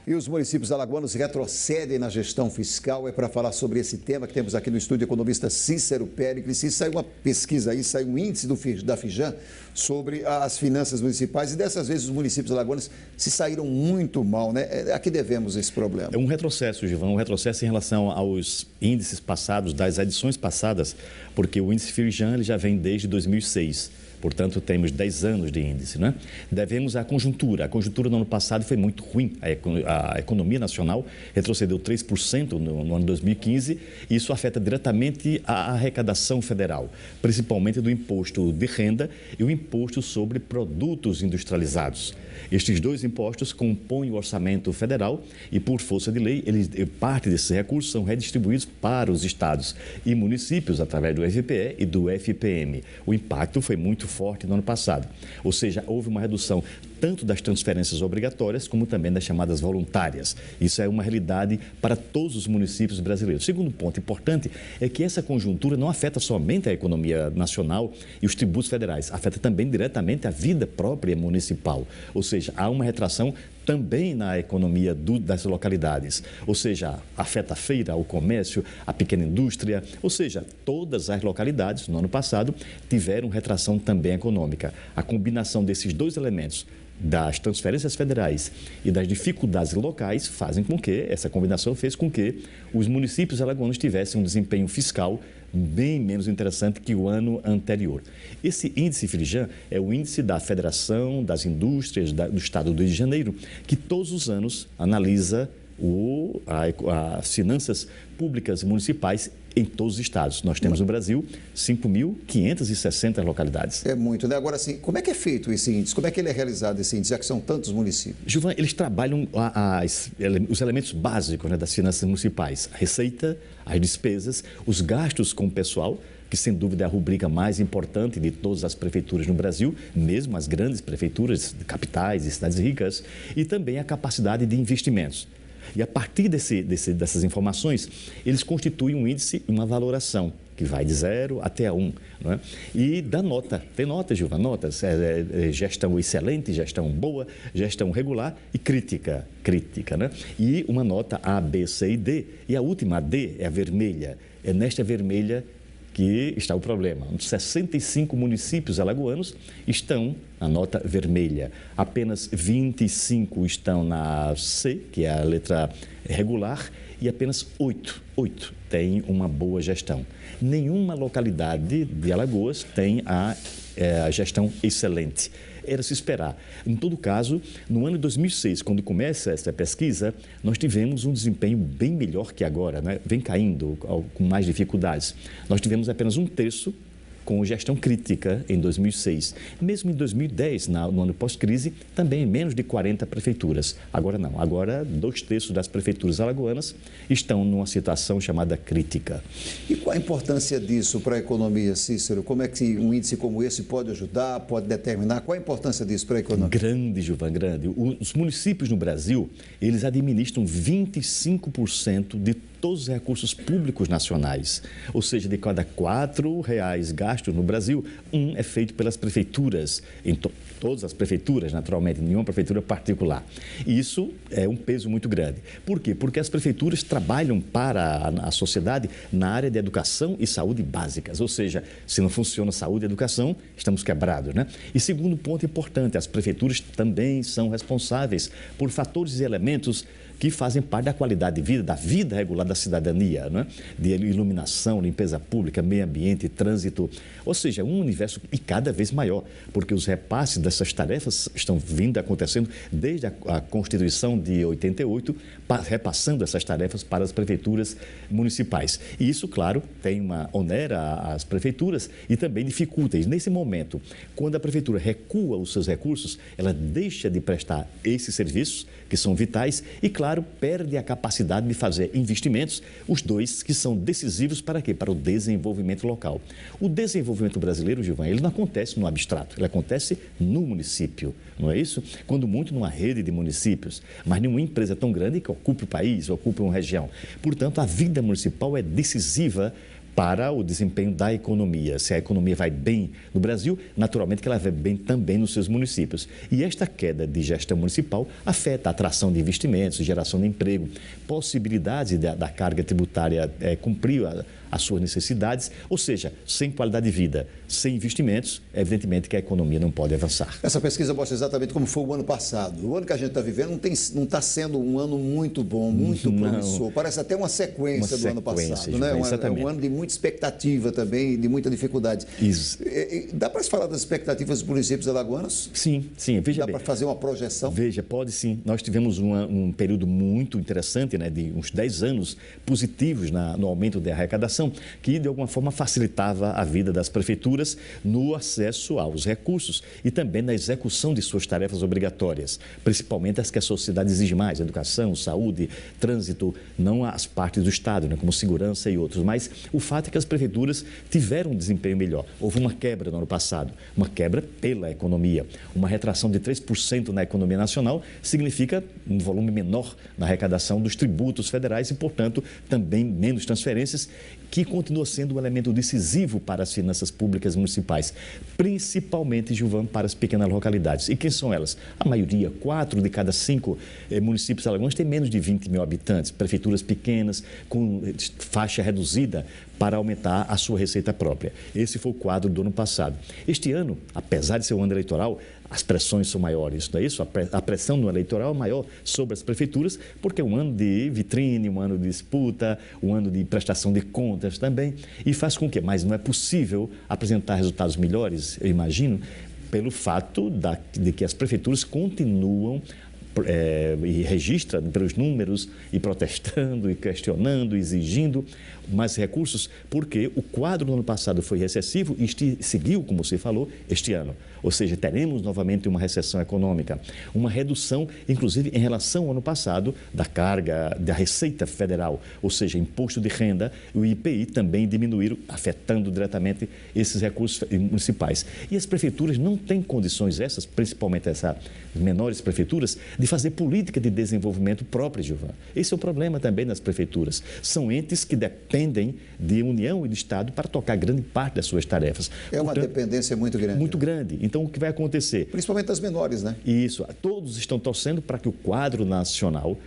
E os municípios alagoanos retrocedem na gestão fiscal. É para falar sobre esse tema que temos aqui no estúdio o economista Cícero Péricles. E saiu uma pesquisa aí, saiu um índice da Fijan sobre as finanças municipais. E dessas vezes os municípios alagoanos se saíram muito mal, né? A que devemos esse problema? É um retrocesso, Gilvan, um retrocesso em relação aos índices passados, das edições passadas, porque o índice Fijan ele já vem desde 2006. Portanto, temos 10 anos de índice, né? Devemos à conjuntura. A conjuntura no ano passado foi muito ruim. A economia nacional retrocedeu 3% no ano 2015 e isso afeta diretamente a arrecadação federal, principalmente do imposto de renda e o imposto sobre produtos industrializados. Estes dois impostos compõem o orçamento federal e, por força de lei, parte desses recursos são redistribuídos para os estados e municípios através do FPE e do FPM. O impacto foi muito forte no ano passado, ou seja, houve uma redução tanto das transferências obrigatórias como também das chamadas voluntárias. Isso é uma realidade para todos os municípios brasileiros. Segundo ponto importante é que essa conjuntura não afeta somente a economia nacional e os tributos federais, afeta também diretamente a vida própria municipal, ou seja, há uma retração também na economia das localidades, ou seja, afeta a feira, o comércio, a pequena indústria, ou seja, todas as localidades no ano passado tiveram retração também econômica. A combinação desses dois elementos, das transferências federais e das dificuldades locais, fazem com que, essa combinação fez com que os municípios alagoanos tivessem um desempenho fiscal bem menos interessante que o ano anterior. Esse índice Fijan é o índice da Federação das Indústrias do Estado do Rio de Janeiro, que todos os anos analisa as finanças públicas municipais em todos os estados. Nós temos no Brasil 5.560 localidades. É muito, né? Agora, assim, como é que é feito esse índice? Como é que ele é realizado, esse índice, já que são tantos municípios? Gilvan, eles trabalham os elementos básicos, né, das finanças municipais. A receita, as despesas, os gastos com o pessoal, que sem dúvida é a rubrica mais importante de todas as prefeituras no Brasil, mesmo as grandes prefeituras de capitais e cidades ricas, e também a capacidade de investimentos. E a partir dessas informações, eles constituem um índice, uma valoração, que vai de 0 até 1. Não é? E dá nota. Tem notas, Gilvan, notas. Gestão excelente, gestão boa, gestão regular e crítica. Né? E uma nota A, B, C e D. E a última, a D, é a vermelha. É nesta vermelha que está o problema. 65 municípios alagoanos estão na nota vermelha. Apenas 25 estão na C, que é a letra regular, e apenas 8 têm uma boa gestão. Nenhuma localidade de Alagoas tem a gestão excelente. Era se esperar. Em todo caso, no ano de 2006, quando começa essa pesquisa, nós tivemos um desempenho bem melhor que agora, né? Vem caindo com mais dificuldades. Nós tivemos apenas 1/3 com gestão crítica em 2006. Mesmo em 2010, no ano pós-crise, também menos de 40 prefeituras. Agora não, agora 2/3 das prefeituras alagoanas estão numa situação chamada crítica. E qual a importância disso para a economia, Cícero? Como é que um índice como esse pode ajudar, pode determinar? Qual a importância disso para a economia? Grande, Gilvan, grande. Os municípios no Brasil, eles administram 25% de todos os recursos públicos nacionais. Ou seja, de cada R$4 gastos no Brasil, 1 é feito pelas prefeituras, em todas as prefeituras, naturalmente, nenhuma prefeitura particular. E isso é um peso muito grande. Por quê? Porque as prefeituras trabalham para a sociedade na área de educação e saúde básicas. Ou seja, se não funciona saúde e educação, estamos quebrados, né? E segundo ponto importante, as prefeituras também são responsáveis por fatores e elementos que fazem parte da qualidade de vida, da vida regular da cidadania, né? De iluminação, limpeza pública, meio ambiente, trânsito, ou seja, um universo e cada vez maior, porque os repasses dessas tarefas estão acontecendo desde a Constituição de 88, repassando essas tarefas para as prefeituras municipais. E isso, claro, onera as prefeituras e também dificulta. E nesse momento, quando a prefeitura recua os seus recursos, ela deixa de prestar esses serviços, que são vitais, e, claro, perde a capacidade de fazer investimentos, os dois que são decisivos para quê? Para o desenvolvimento local. O desenvolvimento brasileiro, Gilvan, ele não acontece no abstrato, ele acontece no município, não é isso? Quando muito numa rede de municípios, mas nenhuma empresa tão grande que ocupe o país, ocupe uma região. Portanto, a vida municipal é decisiva para o desempenho da economia. Se a economia vai bem no Brasil, naturalmente que ela vai bem também nos seus municípios. E esta queda de gestão municipal afeta a atração de investimentos, geração de emprego, possibilidade da carga tributária cumprir as suas necessidades, ou seja, sem qualidade de vida, sem investimentos, evidentemente que a economia não pode avançar. Essa pesquisa mostra exatamente como foi o ano passado. O ano que a gente está vivendo não está sendo um ano muito bom, muito promissor. Parece até uma sequência do ano passado, né? É um ano de muita expectativa também, de muita dificuldade. Isso. Dá para se falar das expectativas dos municípios alagoanos? Sim, sim. Veja bem. Dá para fazer uma projeção? Veja, pode sim. Nós tivemos um período muito interessante, né, de uns 10 anos positivos no aumento da arrecadação, que de alguma forma facilitava a vida das prefeituras no acesso aos recursos e também na execução de suas tarefas obrigatórias, principalmente as que a sociedade exige mais, educação, saúde, trânsito, não as partes do Estado, né, como segurança e outros, mas o fato é que as prefeituras tiveram um desempenho melhor. Houve uma quebra no ano passado, uma quebra pela economia, uma retração de 3% na economia nacional significa um volume menor na arrecadação dos tributos federais e, portanto, também menos transferências, que continua sendo um elemento decisivo para as finanças públicas municipais, principalmente, Gilvan, para as pequenas localidades. E quem são elas? A maioria, 4 de cada 5 municípios alagoanos têm menos de 20 mil habitantes, prefeituras pequenas, com faixa reduzida para aumentar a sua receita própria. Esse foi o quadro do ano passado. Este ano, apesar de ser um ano eleitoral, as pressões são maiores, não é isso? A pressão no eleitoral é maior sobre as prefeituras, porque é um ano de vitrine, um ano de disputa, um ano de prestação de contas também, e faz com que, mas não é possível apresentar resultados melhores, eu imagino, pelo fato de que as prefeituras continuam e registra pelos números e protestando e questionando, exigindo mais recursos, porque o quadro do ano passado foi recessivo e seguiu, como você falou, este ano. Ou seja, teremos novamente uma recessão econômica, uma redução, inclusive, em relação ao ano passado, da carga da Receita Federal, ou seja, imposto de renda, o IPI também diminuíram, afetando diretamente esses recursos municipais. E as prefeituras não têm condições essas, principalmente essas menores prefeituras, de fazer política de desenvolvimento própria, Gilvan. Esse é o problema também nas prefeituras. São entes que dependem de União e de Estado para tocar grande parte das suas tarefas. É uma dependência muito grande. Muito grande. Então, o que vai acontecer? Principalmente as menores, né? Isso. Todos estão torcendo para que o quadro nacional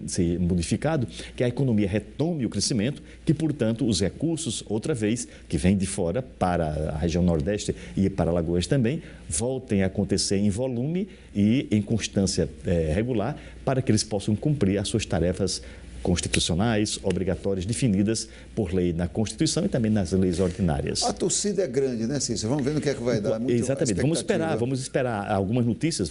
seja modificado, que a economia retome o crescimento, que, portanto, os recursos, outra vez, que vêm de fora para a região Nordeste e para Alagoas também, voltem a acontecer em volume e em constância regular, para que eles possam cumprir as suas tarefas constitucionais, obrigatórias, definidas por lei na Constituição e também nas leis ordinárias. A torcida é grande, né, Cícero? Vamos ver no que é que vai dar. Exatamente. Vamos esperar. Algumas notícias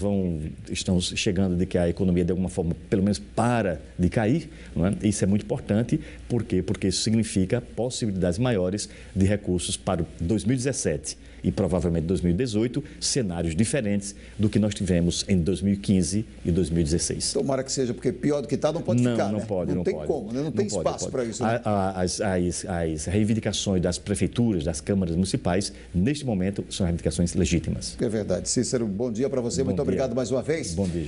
estão chegando de que a economia, de alguma forma, pelo menos para de cair. Não é? Isso é muito importante. Por quê? Porque isso significa possibilidades maiores de recursos para 2017 e provavelmente 2018, cenários diferentes do que nós tivemos em 2015 e 2016. Tomara que seja, porque pior do que está não pode ficar, não né? Pode, não tem como, né? Não tem espaço para isso. Né? As reivindicações das prefeituras, das câmaras municipais, neste momento, são reivindicações legítimas. É verdade. Cícero, bom dia para você. Muito obrigado mais uma vez. Bom dia.